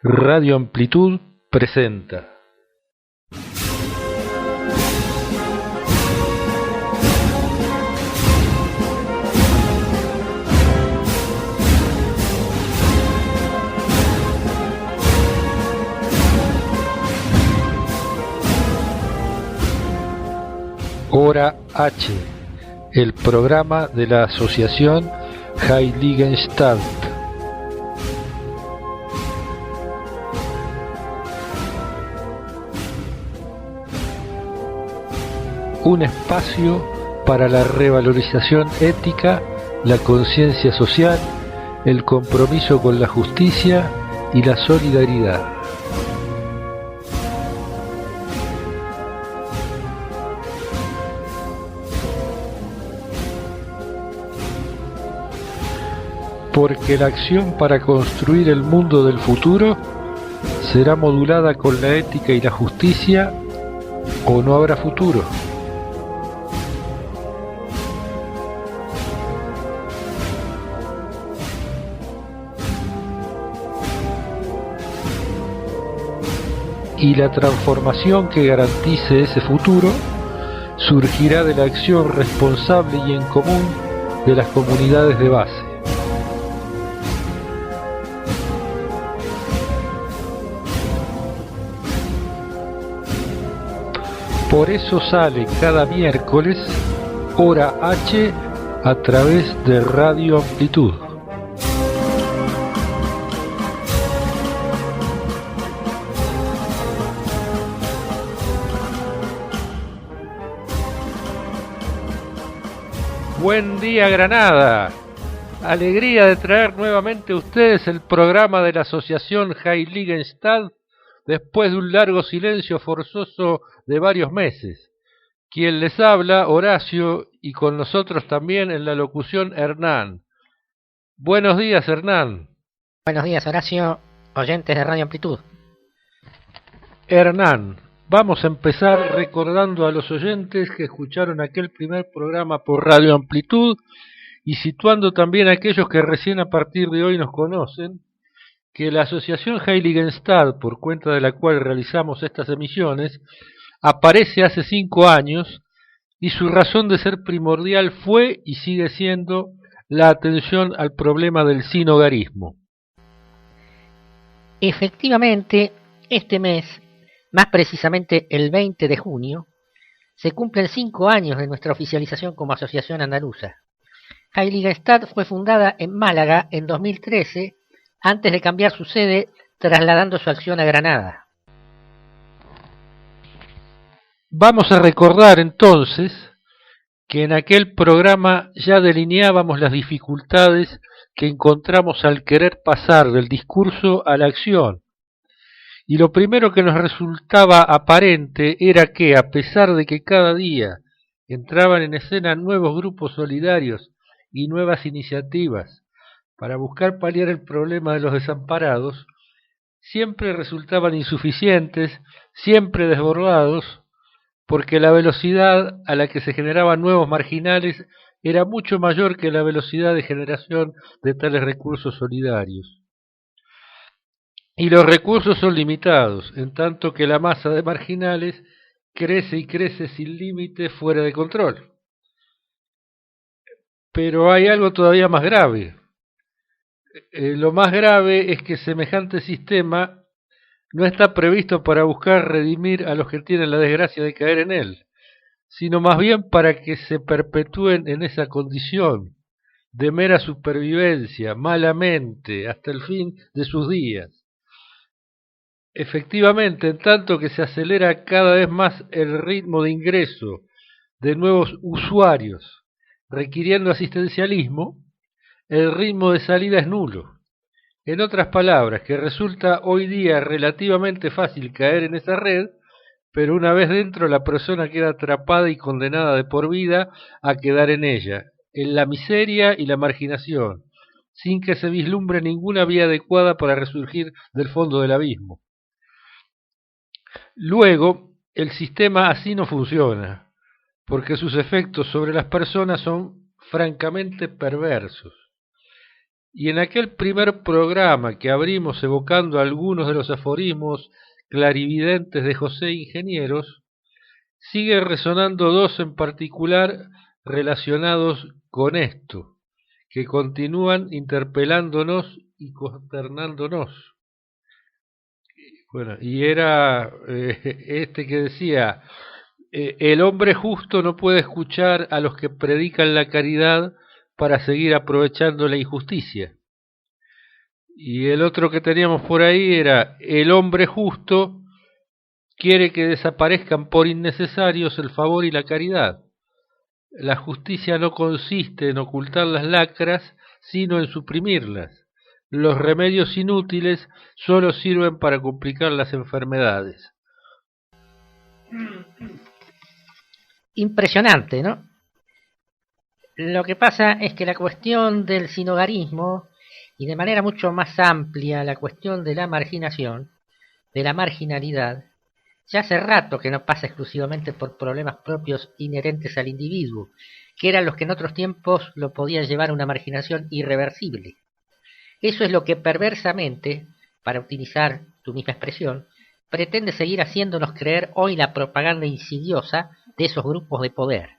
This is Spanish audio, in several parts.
Radio Amplitud presenta. Hora H, el programa de la asociación Heiligenstadt. Un espacio para la revalorización ética, la conciencia social, el compromiso con la justicia y la solidaridad. Porque la acción para construir el mundo del futuro será modulada con la ética y la justicia, o no habrá futuro. Y la transformación que garantice ese futuro surgirá de la acción responsable y en común de las comunidades de base. Por eso sale cada miércoles Hora H a través de Radio Amplitud. Buen día, Granada. Alegría de traer nuevamente a ustedes el programa de la asociación Heiligenstadt después de un largo silencio forzoso de varios meses. Quien les habla, Horacio, y con nosotros también en la locución Hernán. Buenos días, Hernán. Buenos días, Horacio, oyentes de Radio Amplitud. Hernán, vamos a empezar recordando a los oyentes que escucharon aquel primer programa por Radio Amplitud y situando también a aquellos que recién a partir de hoy nos conocen, que la asociación Heiligenstadt, por cuenta de la cual realizamos estas emisiones, aparece hace 5 años y su razón de ser primordial fue y sigue siendo la atención al problema del sinhogarismo. Efectivamente, este mes, más precisamente el 20 de junio, se cumplen 5 años de nuestra oficialización como asociación andaluza. Heiligenstadt fue fundada en Málaga en 2013, antes de cambiar su sede, trasladando su acción a Granada. Vamos a recordar entonces que en aquel programa ya delineábamos las dificultades que encontramos al querer pasar del discurso a la acción. Y lo primero que nos resultaba aparente era que, a pesar de que cada día entraban en escena nuevos grupos solidarios y nuevas iniciativas para buscar paliar el problema de los desamparados, siempre resultaban insuficientes, siempre desbordados, porque la velocidad a la que se generaban nuevos marginales era mucho mayor que la velocidad de generación de tales recursos solidarios. Y los recursos son limitados, en tanto que la masa de marginales crece y crece sin límite fuera de control. Pero hay algo todavía más grave. Lo más grave es que semejante sistema no está previsto para buscar redimir a los que tienen la desgracia de caer en él, sino más bien para que se perpetúen en esa condición de mera supervivencia, malamente, hasta el fin de sus días. Efectivamente, en tanto que se acelera cada vez más el ritmo de ingreso de nuevos usuarios requiriendo asistencialismo, el ritmo de salida es nulo. En otras palabras, que resulta hoy día relativamente fácil caer en esa red, pero una vez dentro la persona queda atrapada y condenada de por vida a quedar en ella, en la miseria y la marginación, sin que se vislumbre ninguna vía adecuada para resurgir del fondo del abismo. Luego, el sistema así no funciona, porque sus efectos sobre las personas son francamente perversos. Y en aquel primer programa que abrimos evocando algunos de los aforismos clarividentes de José Ingenieros, sigue resonando dos en particular relacionados con esto, que continúan interpelándonos y consternándonos. Bueno, y era este que decía, el hombre justo no puede escuchar a los que predican la caridad para seguir aprovechando la injusticia. Y el otro que teníamos por ahí era, el hombre justo quiere que desaparezcan por innecesarios el favor y la caridad. La justicia no consiste en ocultar las lacras, sino en suprimirlas. Los remedios inútiles solo sirven para complicar las enfermedades. Impresionante, ¿no? Lo que pasa es que la cuestión del sinhogarismo, y de manera mucho más amplia la cuestión de la marginación, de la marginalidad, ya hace rato que no pasa exclusivamente por problemas propios inherentes al individuo, que eran los que en otros tiempos lo podían llevar a una marginación irreversible. Eso es lo que perversamente, para utilizar tu misma expresión, pretende seguir haciéndonos creer hoy la propaganda insidiosa de esos grupos de poder,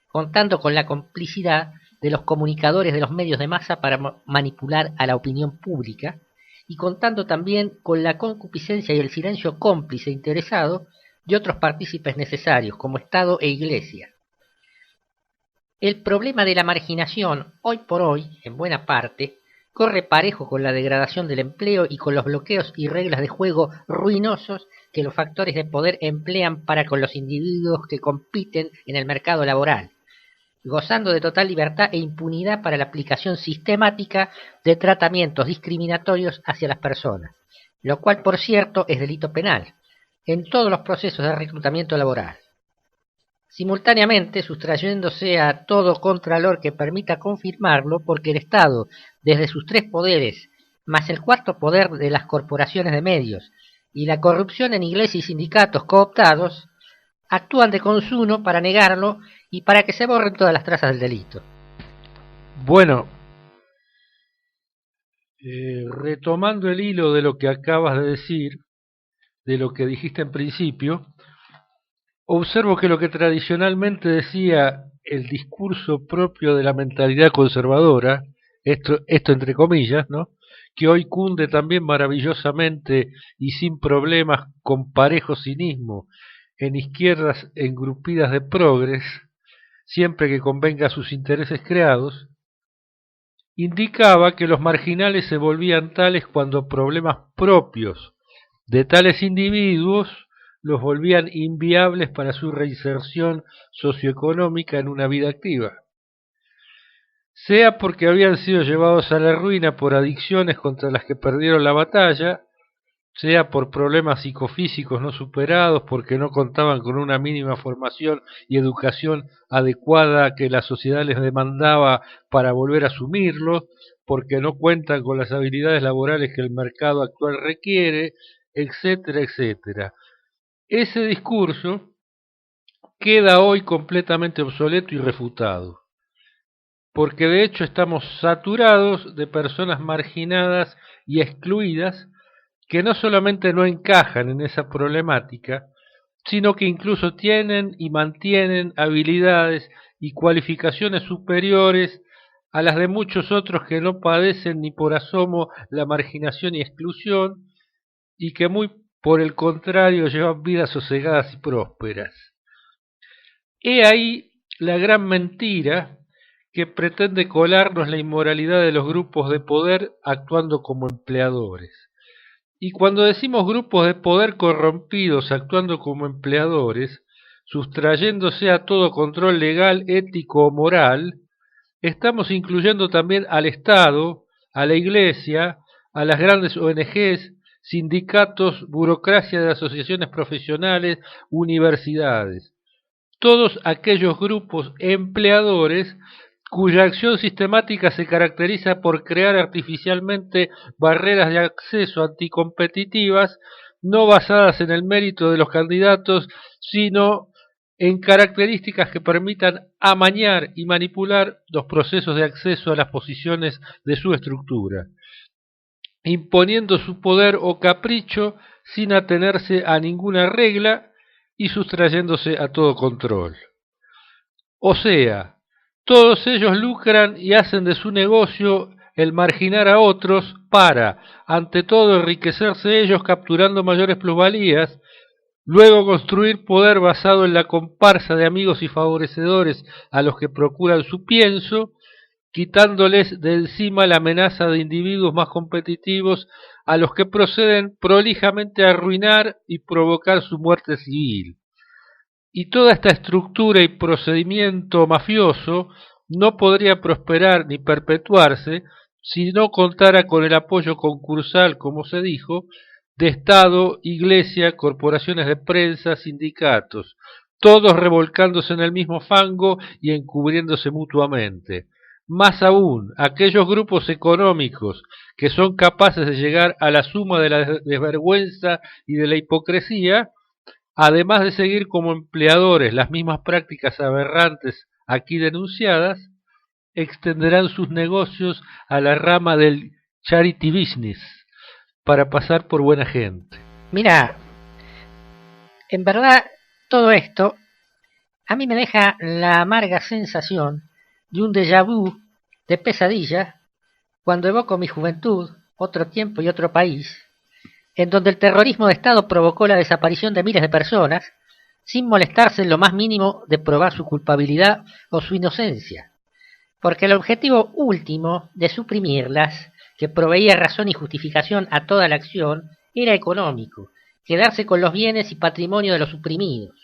contando con la complicidad de los comunicadores de los medios de masa para manipular a la opinión pública, y contando también con la concupiscencia y el silencio cómplice interesado de otros partícipes necesarios, como Estado e Iglesia. El problema de la marginación, hoy por hoy, en buena parte, corre parejo con la degradación del empleo y con los bloqueos y reglas de juego ruinosos que los factores de poder emplean para con los individuos que compiten en el mercado laboral, gozando de total libertad e impunidad para la aplicación sistemática de tratamientos discriminatorios hacia las personas, lo cual, por cierto, es delito penal, en todos los procesos de reclutamiento laboral. Simultáneamente, sustrayéndose a todo contralor que permita confirmarlo, porque el Estado, desde sus tres poderes, más el cuarto poder de las corporaciones de medios, y la corrupción en iglesias y sindicatos cooptados, actúan de consuno para negarlo y para que se borren todas las trazas del delito. Bueno, retomando el hilo de lo que acabas de decir, de lo que dijiste en principio, observo que lo que tradicionalmente decía el discurso propio de la mentalidad conservadora, esto entre comillas, ¿no?, que hoy cunde también maravillosamente y sin problemas con parejo cinismo en izquierdas engrupidas de progres, siempre que convenga a sus intereses creados, indicaba que los marginales se volvían tales cuando problemas propios de tales individuos los volvían inviables para su reinserción socioeconómica en una vida activa, sea porque habían sido llevados a la ruina por adicciones contra las que perdieron la batalla, sea por problemas psicofísicos no superados, porque no contaban con una mínima formación y educación adecuada que la sociedad les demandaba para volver a asumirlos, porque no cuentan con las habilidades laborales que el mercado actual requiere, etcétera, etcétera. Ese discurso queda hoy completamente obsoleto y refutado, porque de hecho estamos saturados de personas marginadas y excluidas que no solamente no encajan en esa problemática, sino que incluso tienen y mantienen habilidades y cualificaciones superiores a las de muchos otros que no padecen ni por asomo la marginación y exclusión, y que muy por el contrario llevan vidas sosegadas y prósperas. He ahí la gran mentira que pretende colarnos la inmoralidad de los grupos de poder actuando como empleadores. Y cuando decimos grupos de poder corrompidos actuando como empleadores, sustrayéndose a todo control legal, ético o moral, estamos incluyendo también al Estado, a la Iglesia, a las grandes ONGs, sindicatos, burocracia de asociaciones profesionales, universidades. Todos aquellos grupos empleadores cuya acción sistemática se caracteriza por crear artificialmente barreras de acceso anticompetitivas, no basadas en el mérito de los candidatos, sino en características que permitan amañar y manipular los procesos de acceso a las posiciones de su estructura, imponiendo su poder o capricho sin atenerse a ninguna regla y sustrayéndose a todo control. O sea, todos ellos lucran y hacen de su negocio el marginar a otros para, ante todo, enriquecerse ellos capturando mayores plusvalías, luego construir poder basado en la comparsa de amigos y favorecedores a los que procuran su pienso, quitándoles de encima la amenaza de individuos más competitivos a los que proceden prolijamente a arruinar y provocar su muerte civil. Y toda esta estructura y procedimiento mafioso no podría prosperar ni perpetuarse si no contara con el apoyo concursal, como se dijo, de Estado, Iglesia, corporaciones de prensa, sindicatos, todos revolcándose en el mismo fango y encubriéndose mutuamente. Más aún, aquellos grupos económicos que son capaces de llegar a la suma de la desvergüenza y de la hipocresía, además de seguir como empleadores las mismas prácticas aberrantes aquí denunciadas, extenderán sus negocios a la rama del charity business para pasar por buena gente. Mira, en verdad todo esto a mí me deja la amarga sensación de un déjà vu, de pesadilla, cuando evoco mi juventud, otro tiempo y otro país, en donde el terrorismo de Estado provocó la desaparición de miles de personas, sin molestarse en lo más mínimo de probar su culpabilidad o su inocencia, porque el objetivo último de suprimirlas, que proveía razón y justificación a toda la acción, era económico, quedarse con los bienes y patrimonio de los suprimidos.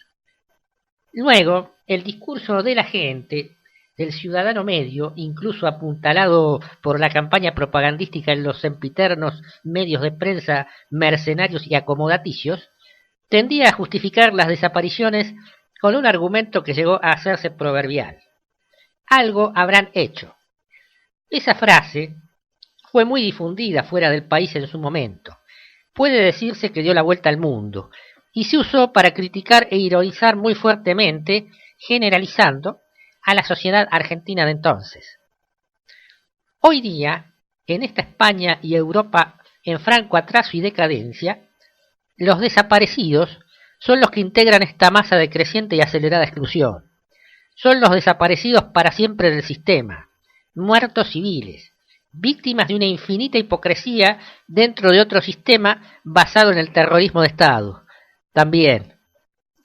Luego, el discurso de la gente, del ciudadano medio, incluso apuntalado por la campaña propagandística en los sempiternos medios de prensa mercenarios y acomodaticios, tendía a justificar las desapariciones con un argumento que llegó a hacerse proverbial. Algo habrán hecho. Esa frase fue muy difundida fuera del país en su momento. Puede decirse que dio la vuelta al mundo, y se usó para criticar e ironizar muy fuertemente, generalizando, a la sociedad argentina de entonces. Hoy día, en esta España y Europa en franco atraso y decadencia, los desaparecidos son los que integran esta masa de creciente y acelerada exclusión. Son los desaparecidos para siempre del sistema, muertos civiles, víctimas de una infinita hipocresía dentro de otro sistema basado en el terrorismo de Estado. También,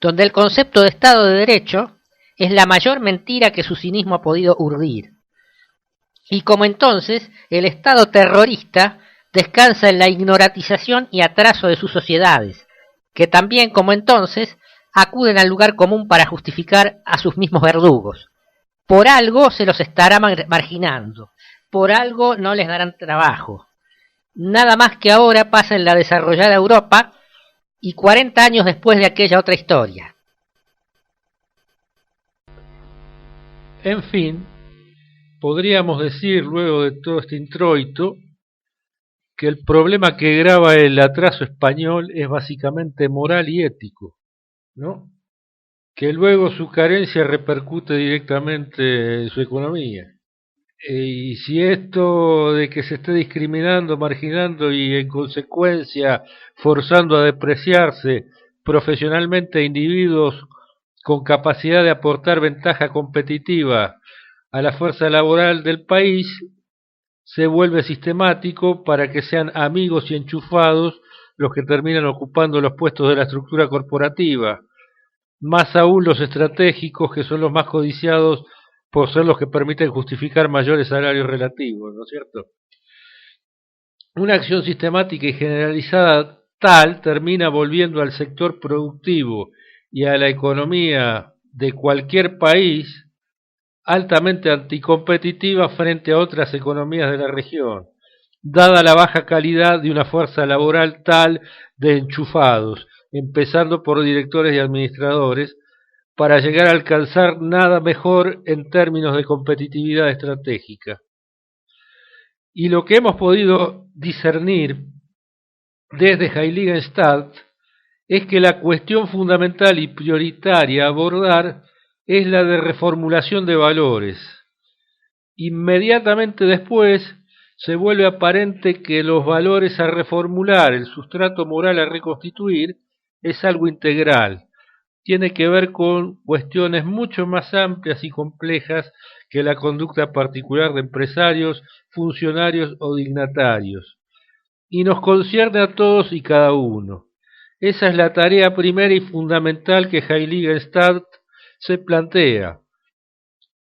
donde el concepto de Estado de Derecho es la mayor mentira que su cinismo ha podido urdir. Y como entonces, el Estado terrorista descansa en la ignoratización y atraso de sus sociedades, que también, como entonces, acuden al lugar común para justificar a sus mismos verdugos. Por algo se los estará marginando, por algo no les darán trabajo. Nada más que ahora pasa en la desarrollada Europa y 40 años después de aquella otra historia. En fin, podríamos decir, luego de todo este introito, que el problema que grava el atraso español es básicamente moral y ético, ¿no? Que luego su carencia repercute directamente en su economía. Y si esto de que se esté discriminando, marginando y en consecuencia forzando a depreciarse profesionalmente a individuos con capacidad de aportar ventaja competitiva a la fuerza laboral del país, se vuelve sistemático para que sean amigos y enchufados los que terminan ocupando los puestos de la estructura corporativa, más aún los estratégicos, que son los más codiciados por ser los que permiten justificar mayores salarios relativos, ¿no es cierto? Una acción sistemática y generalizada tal termina volviendo al sector productivo y a la economía de cualquier país altamente anticompetitiva frente a otras economías de la región, dada la baja calidad de una fuerza laboral tal de enchufados, empezando por directores y administradores, para llegar a alcanzar nada mejor en términos de competitividad estratégica. Y lo que hemos podido discernir desde Heiligenstadt es que la cuestión fundamental y prioritaria a abordar es la de reformulación de valores. Inmediatamente después se vuelve aparente que los valores a reformular, el sustrato moral a reconstituir, es algo integral. Tiene que ver con cuestiones mucho más amplias y complejas que la conducta particular de empresarios, funcionarios o dignatarios, y nos concierne a todos y cada uno. Esa es la tarea primera y fundamental que Heiligenstadt se plantea: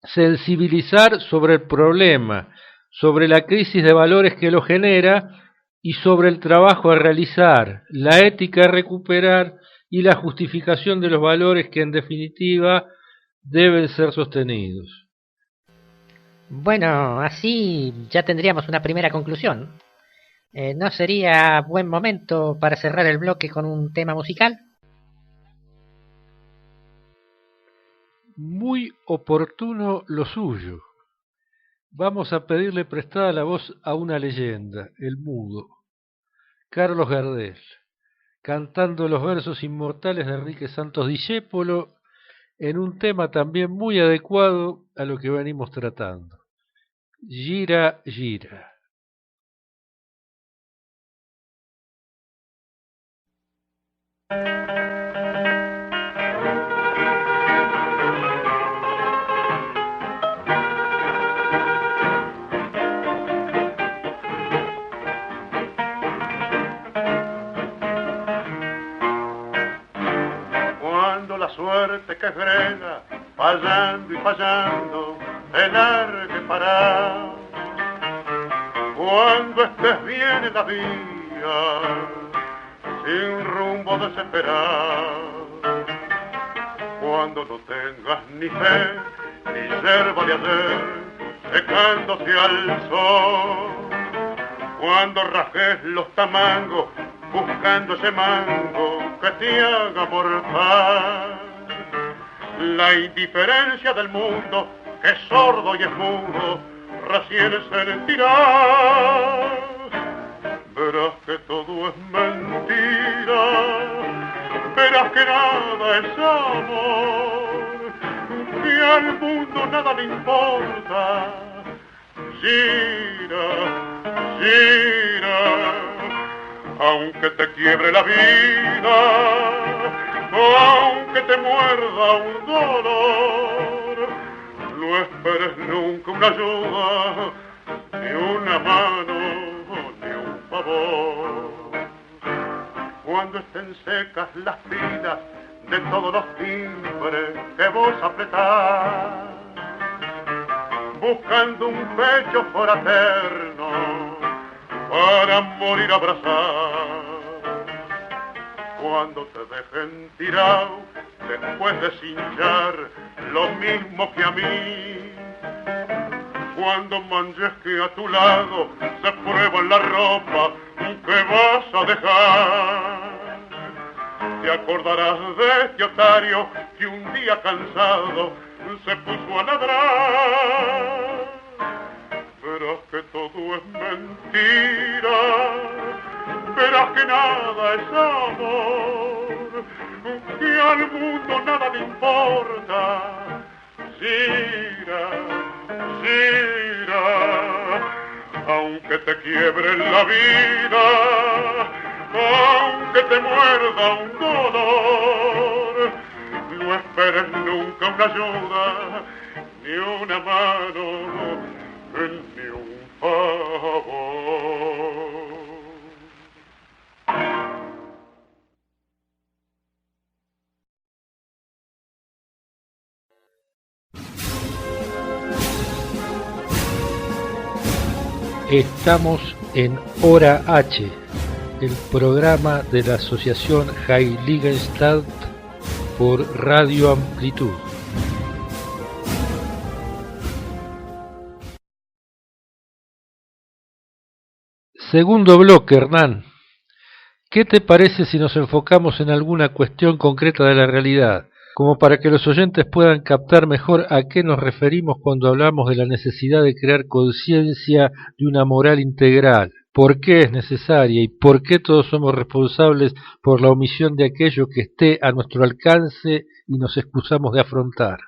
sensibilizar sobre el problema, sobre la crisis de valores que lo genera y sobre el trabajo a realizar, la ética a recuperar y la justificación de los valores que en definitiva deben ser sostenidos. Bueno, así ya tendríamos una primera conclusión. ¿No sería buen momento para cerrar el bloque con un tema musical? Muy oportuno lo suyo. Vamos a pedirle prestada la voz a una leyenda, el mudo, Carlos Gardel, cantando los versos inmortales de Enrique Santos Discépolo en un tema también muy adecuado a lo que venimos tratando. Gira, gira. La suerte que frena, fallando y fallando, tener que parar. Cuando estés bien en la vía, sin rumbo desesperar. Cuando no tengas ni fe, ni yerba de ayer, secándose al sol. Cuando rajes los tamangos, buscando ese mango que te haga mortal. La indiferencia del mundo, que es sordo y es mudo, recién sentirá. Verás que todo es mentira, verás que nada es amor, que al mundo nada le importa. Gira, gira, aunque te quiebre la vida, aunque te muerda un dolor, no esperes nunca una ayuda, ni una mano, ni un favor. Cuando estén secas las pilas de todos los timbres que vos apretás, buscando un pecho fraterno para morir abrazado. Cuando te dejen tirado después de cinchar lo mismo que a mí, cuando manches que a tu lado se prueba la ropa que vas a dejar, te acordarás de este otario que un día cansado se puso a ladrar. Verás que todo es mentira, verás que nada es amor, que al mundo nada le importa. Gira, gira, aunque te quiebre la vida, aunque te muerda un dolor, no esperes nunca una ayuda, ni una mano, ni un favor. Estamos en Hora H, el programa de la Asociación Heiligenstadt por Radio Amplitud. Segundo bloque, Hernán. ¿Qué te parece si nos enfocamos en alguna cuestión concreta de la realidad, como para que los oyentes puedan captar mejor a qué nos referimos cuando hablamos de la necesidad de crear conciencia de una moral integral? por qué es necesaria y por qué todos somos responsables por la omisión de aquello que esté a nuestro alcance y nos excusamos de afrontar.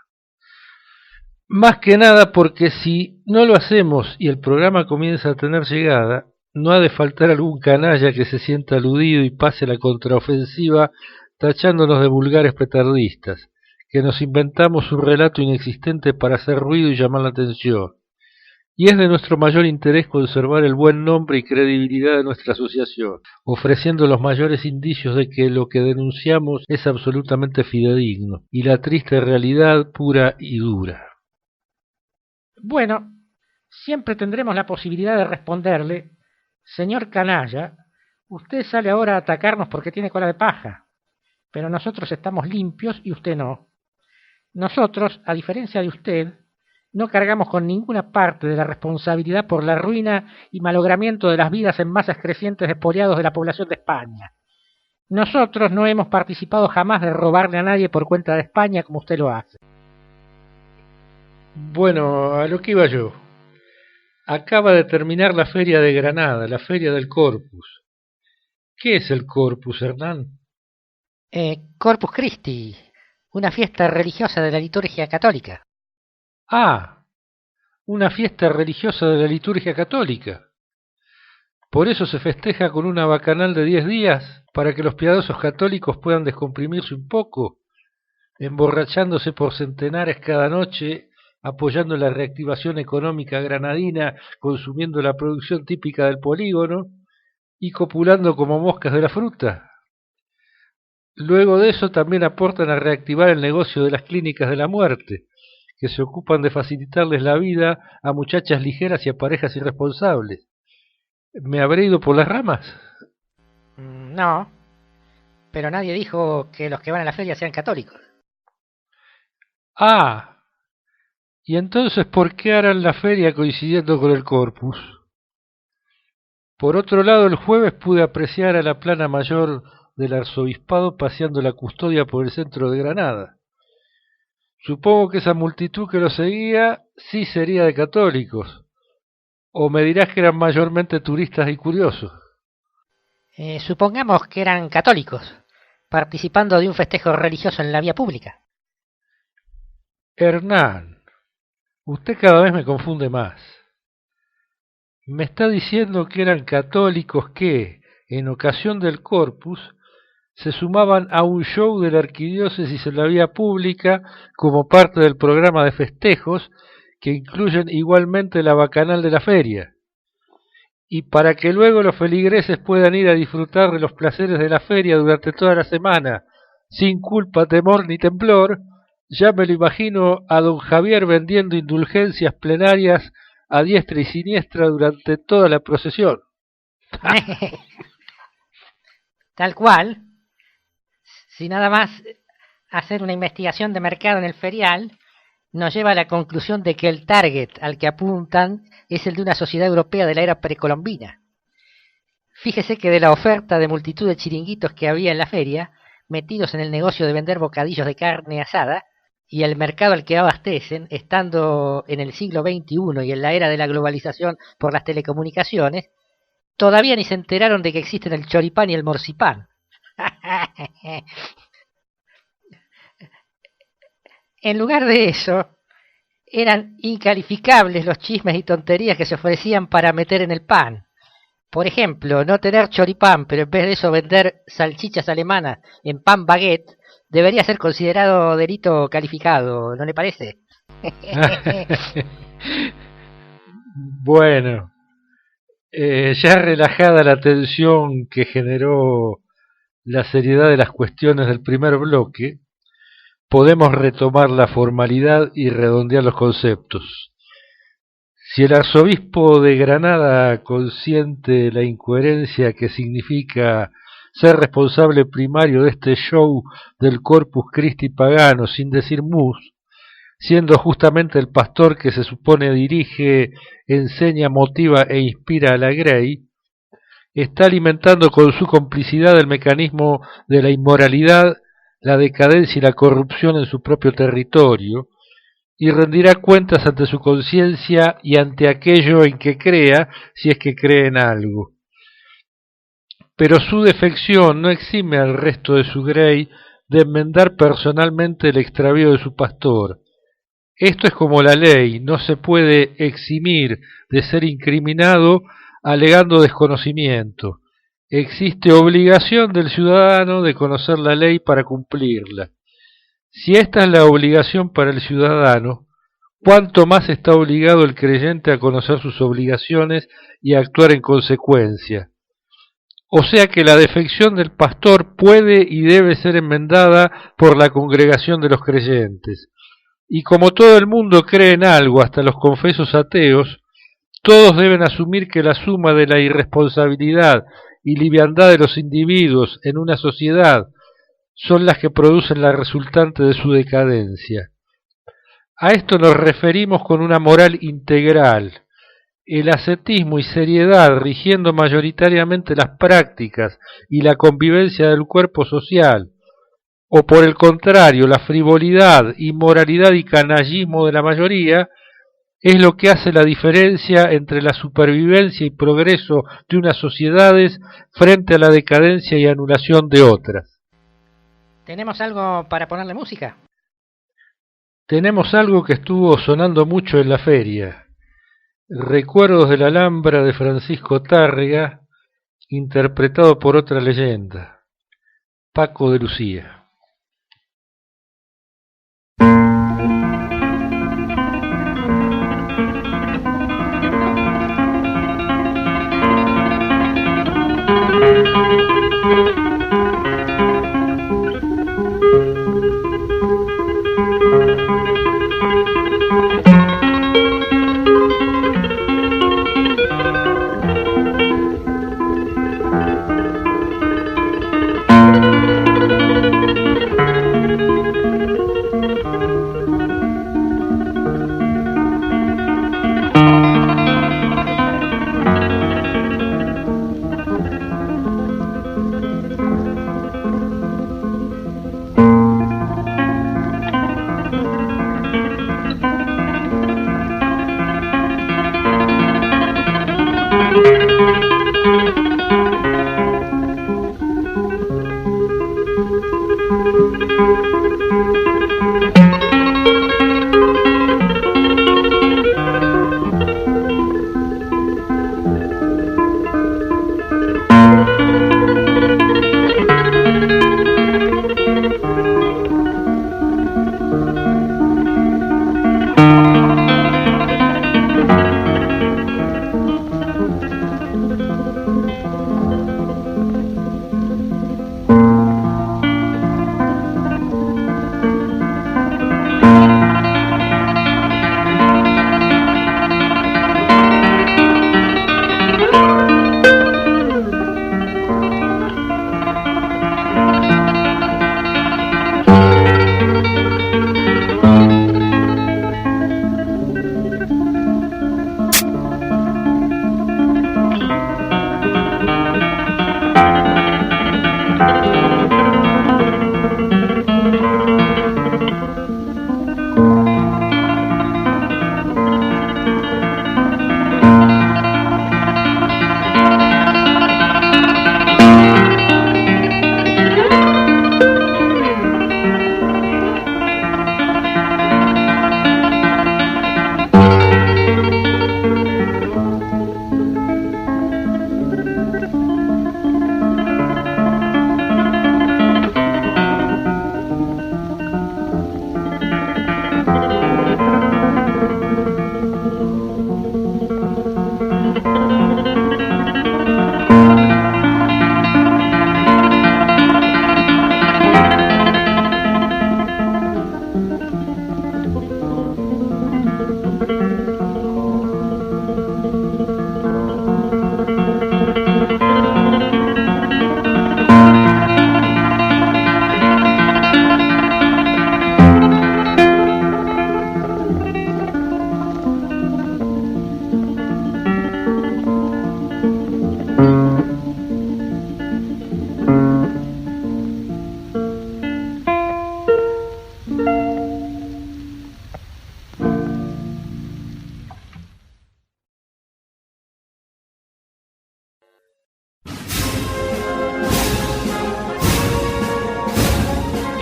Más que nada porque si no lo hacemos y el programa comienza a tener llegada, no ha de faltar algún canalla que se sienta aludido y pase la contraofensiva tachándonos de vulgares petardistas, que nos inventamos un relato inexistente para hacer ruido y llamar la atención. Y es de nuestro mayor interés conservar el buen nombre y credibilidad de nuestra asociación, ofreciendo los mayores indicios de que lo que denunciamos es absolutamente fidedigno, y la triste realidad pura y dura. Bueno, siempre tendremos la posibilidad de responderle: señor canalla, usted sale ahora a atacarnos porque tiene cola de paja, pero nosotros estamos limpios y usted no. Nosotros, a diferencia de usted, no cargamos con ninguna parte de la responsabilidad por la ruina y malogramiento de las vidas en masas crecientes de expoliados de la población de España. Nosotros no hemos participado jamás de robarle a nadie por cuenta de España como usted lo hace. Bueno, a lo que iba yo. Acaba de terminar la Feria de Granada, la Feria del Corpus. ¿Qué es el Corpus, Hernán? Corpus Christi, una fiesta religiosa de la liturgia católica. Ah, una fiesta religiosa de la liturgia católica. Por eso se festeja con una bacanal de 10 días, para que los piadosos católicos puedan descomprimirse un poco, emborrachándose por centenares cada noche, apoyando la reactivación económica granadina, consumiendo la producción típica del polígono y copulando como moscas de la fruta. Luego de eso también aportan a reactivar el negocio de las clínicas de la muerte, que se ocupan de facilitarles la vida a muchachas ligeras y a parejas irresponsables. ¿Me habré ido por las ramas? No, pero nadie dijo que los que van a la feria sean católicos. Ah, ¿y entonces por qué harán la feria coincidiendo con el Corpus? Por otro lado, el jueves pude apreciar a la plana mayor del arzobispado paseando la custodia por el centro de Granada. Supongo que esa multitud que lo seguía sí sería de católicos, o me dirás que eran mayormente turistas y curiosos. Supongamos que eran católicos, participando de un festejo religioso en la vía pública. Hernán, usted cada vez me confunde más. Me está diciendo que eran católicos que, en ocasión del Corpus, se sumaban a un show de la arquidiócesis en la vía pública como parte del programa de festejos que incluyen igualmente la bacanal de la feria. Y para que luego los feligreses puedan ir a disfrutar de los placeres de la feria durante toda la semana, sin culpa, temor ni temblor, ya me lo imagino a don Javier vendiendo indulgencias plenarias a diestra y siniestra durante toda la procesión. Tal cual. Si nada más hacer una investigación de mercado en el ferial nos lleva a la conclusión de que el target al que apuntan es el de una sociedad europea de la era precolombina. Fíjese que de la oferta de multitud de chiringuitos que había en la feria, metidos en el negocio de vender bocadillos de carne asada, y el mercado al que abastecen, estando en el siglo XXI y en la era de la globalización por las telecomunicaciones, todavía ni se enteraron de que existen el choripán y el morcipán. En lugar de eso, eran incalificables los chismes y tonterías que se ofrecían para meter en el pan. Por ejemplo, no tener choripán, pero en vez de eso vender salchichas alemanas en pan baguette, debería ser considerado delito calificado, ¿no le parece? Bueno, ya relajada la tensión que generó la seriedad de las cuestiones del primer bloque, podemos retomar la formalidad y redondear los conceptos. Si el arzobispo de Granada consiente la incoherencia que significa ser responsable primario de este show del Corpus Christi pagano sin decir mus, siendo justamente el pastor que se supone dirige, enseña, motiva e inspira a la Grey, está alimentando con su complicidad el mecanismo de la inmoralidad, la decadencia y la corrupción en su propio territorio, y rendirá cuentas ante su conciencia y ante aquello en que crea, si es que cree en algo. pero su defección no exime al resto de su grey de enmendar personalmente el extravío de su pastor. Esto es como la ley, no se puede eximir de ser incriminado alegando desconocimiento. Existe obligación del ciudadano de conocer la ley para cumplirla. Si esta es la obligación para el ciudadano, ¿cuánto más está obligado el creyente a conocer sus obligaciones y a actuar en consecuencia? O sea que la defección del pastor puede y debe ser enmendada por la congregación de los creyentes. Y como todo el mundo cree en algo, hasta los confesos ateos, todos deben asumir que la suma de la irresponsabilidad y liviandad de los individuos en una sociedad son las que producen la resultante de su decadencia. A esto nos referimos con una moral integral, el ascetismo y seriedad rigiendo mayoritariamente las prácticas y la convivencia del cuerpo social, o por el contrario, la frivolidad, inmoralidad y canallismo de la mayoría, es lo que hace la diferencia entre la supervivencia y progreso de unas sociedades frente a la decadencia y anulación de otras. ¿Tenemos algo para ponerle música? Tenemos algo que estuvo sonando mucho en la feria. Recuerdos de la Alhambra de Francisco Tárrega, interpretado por otra leyenda, Paco de Lucía.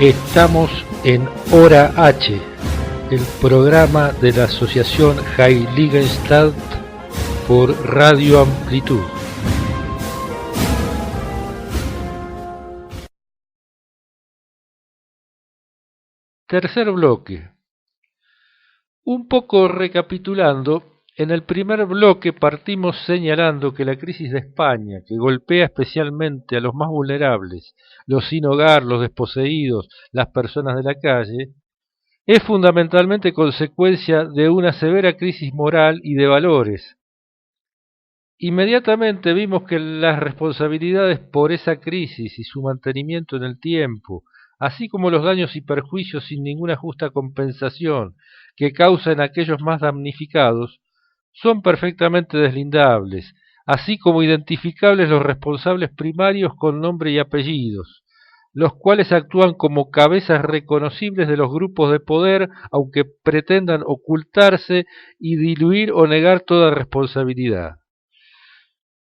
Estamos en Hora H, el programa de la Asociación Heiligenstadt por Radio Amplitud. Tercer bloque. Un poco recapitulando, en el primer bloque partimos señalando que la crisis de España, que golpea especialmente a los más vulnerables, los sin hogar, los desposeídos, las personas de la calle, es fundamentalmente consecuencia de una severa crisis moral y de valores. Inmediatamente vimos que las responsabilidades por esa crisis y su mantenimiento en el tiempo, así como los daños y perjuicios sin ninguna justa compensación que causan aquellos más damnificados, son perfectamente deslindables, así como identificables los responsables primarios con nombre y apellidos, los cuales actúan como cabezas reconocibles de los grupos de poder, aunque pretendan ocultarse y diluir o negar toda responsabilidad.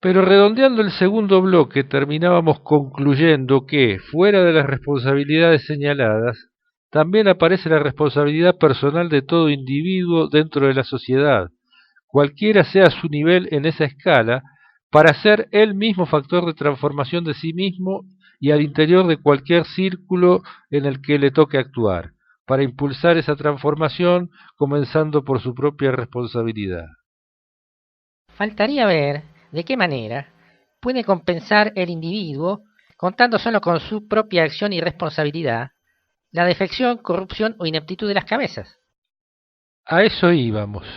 Pero redondeando el segundo bloque terminábamos concluyendo que, fuera de las responsabilidades señaladas, también aparece la responsabilidad personal de todo individuo dentro de la sociedad, cualquiera sea su nivel en esa escala, para ser él mismo factor de transformación de sí mismo y al interior de cualquier círculo en el que le toque actuar, para impulsar esa transformación comenzando por su propia responsabilidad. Faltaría ver de qué manera puede compensar el individuo, contando solo con su propia acción y responsabilidad, la defección, corrupción o ineptitud de las cabezas. A eso íbamos.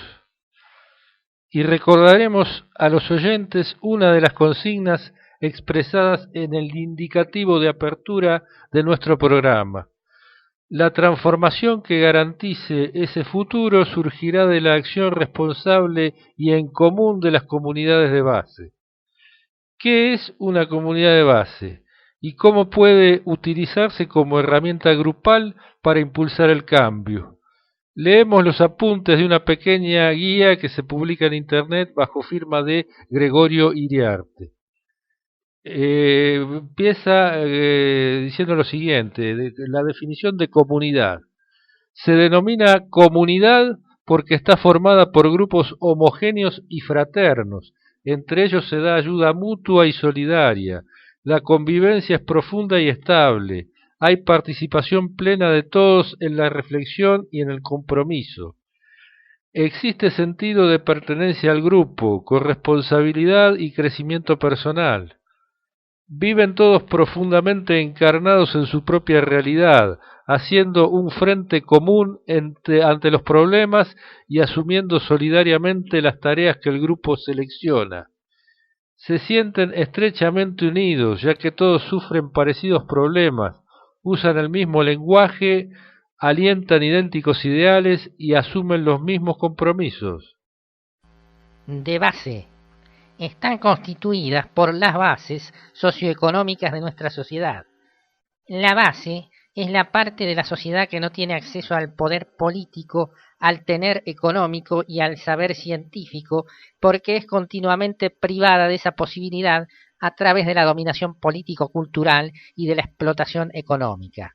Y recordaremos a los oyentes una de las consignas expresadas en el indicativo de apertura de nuestro programa. La transformación que garantice ese futuro surgirá de la acción responsable y en común de las comunidades de base. ¿Qué es una comunidad de base? ¿Y cómo puede utilizarse como herramienta grupal para impulsar el cambio? Leemos los apuntes de una pequeña guía que se publica en Internet bajo firma de Gregorio Iriarte. Empieza diciendo lo siguiente, la definición de comunidad. Se denomina comunidad porque está formada por grupos homogéneos y fraternos. Entre ellos se da ayuda mutua y solidaria. La convivencia es profunda y estable. Hay participación plena de todos en la reflexión y en el compromiso. Existe sentido de pertenencia al grupo, corresponsabilidad y crecimiento personal. Viven todos profundamente encarnados en su propia realidad, haciendo un frente común ante los problemas y asumiendo solidariamente las tareas que el grupo selecciona. Se sienten estrechamente unidos, ya que todos sufren parecidos problemas, usan el mismo lenguaje, alientan idénticos ideales y asumen los mismos compromisos. De base. Están constituidas por las bases socioeconómicas de nuestra sociedad. La base es la parte de la sociedad que no tiene acceso al poder político, al tener económico y al saber científico, porque es continuamente privada de esa posibilidad a través de la dominación político-cultural y de la explotación económica.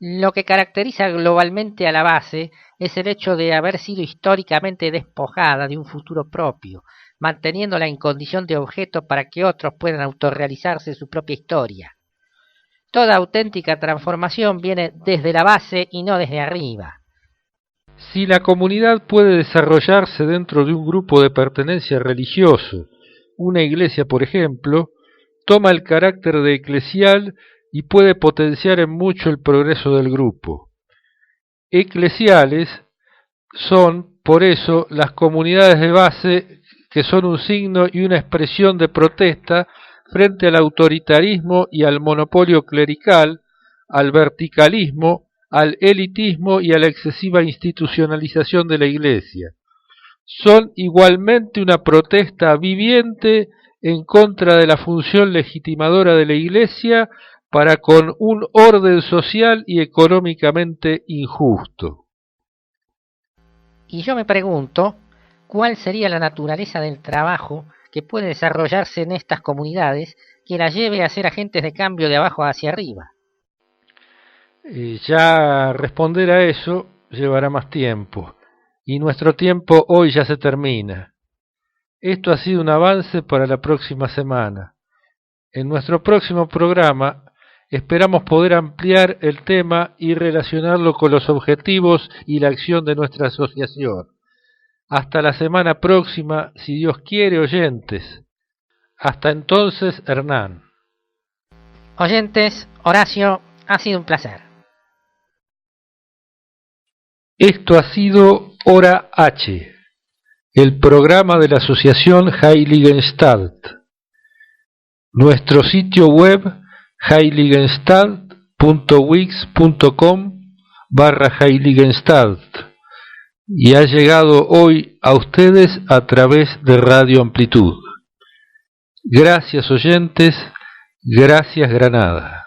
Lo que caracteriza globalmente a la base es el hecho de haber sido históricamente despojada de un futuro propio, manteniéndola en condición de objeto para que otros puedan autorrealizarse su propia historia. Toda auténtica transformación viene desde la base y no desde arriba. Si la comunidad puede desarrollarse dentro de un grupo de pertenencia religioso, una iglesia por ejemplo, toma el carácter de eclesial y puede potenciar en mucho el progreso del grupo. Eclesiales son, por eso, las comunidades de base que son un signo y una expresión de protesta frente al autoritarismo y al monopolio clerical, al verticalismo, al elitismo y a la excesiva institucionalización de la Iglesia. Son igualmente una protesta viviente en contra de la función legitimadora de la Iglesia para con un orden social y económicamente injusto. Y yo me pregunto, ¿cuál sería la naturaleza del trabajo que puede desarrollarse en estas comunidades que las lleve a ser agentes de cambio de abajo hacia arriba? Ya responder a eso llevará más tiempo, y nuestro tiempo hoy ya se termina. Esto ha sido un avance para la próxima semana. En nuestro próximo programa esperamos poder ampliar el tema y relacionarlo con los objetivos y la acción de nuestra asociación. Hasta la semana próxima, si Dios quiere, oyentes. Hasta entonces, Hernán. Oyentes, Horacio, ha sido un placer. Esto ha sido Hora H, el programa de la Asociación Heiligenstadt. Nuestro sitio web heiligenstadt.wix.com/Heiligenstadt y ha llegado hoy a ustedes a través de Radio Amplitud. Gracias oyentes, gracias Granada.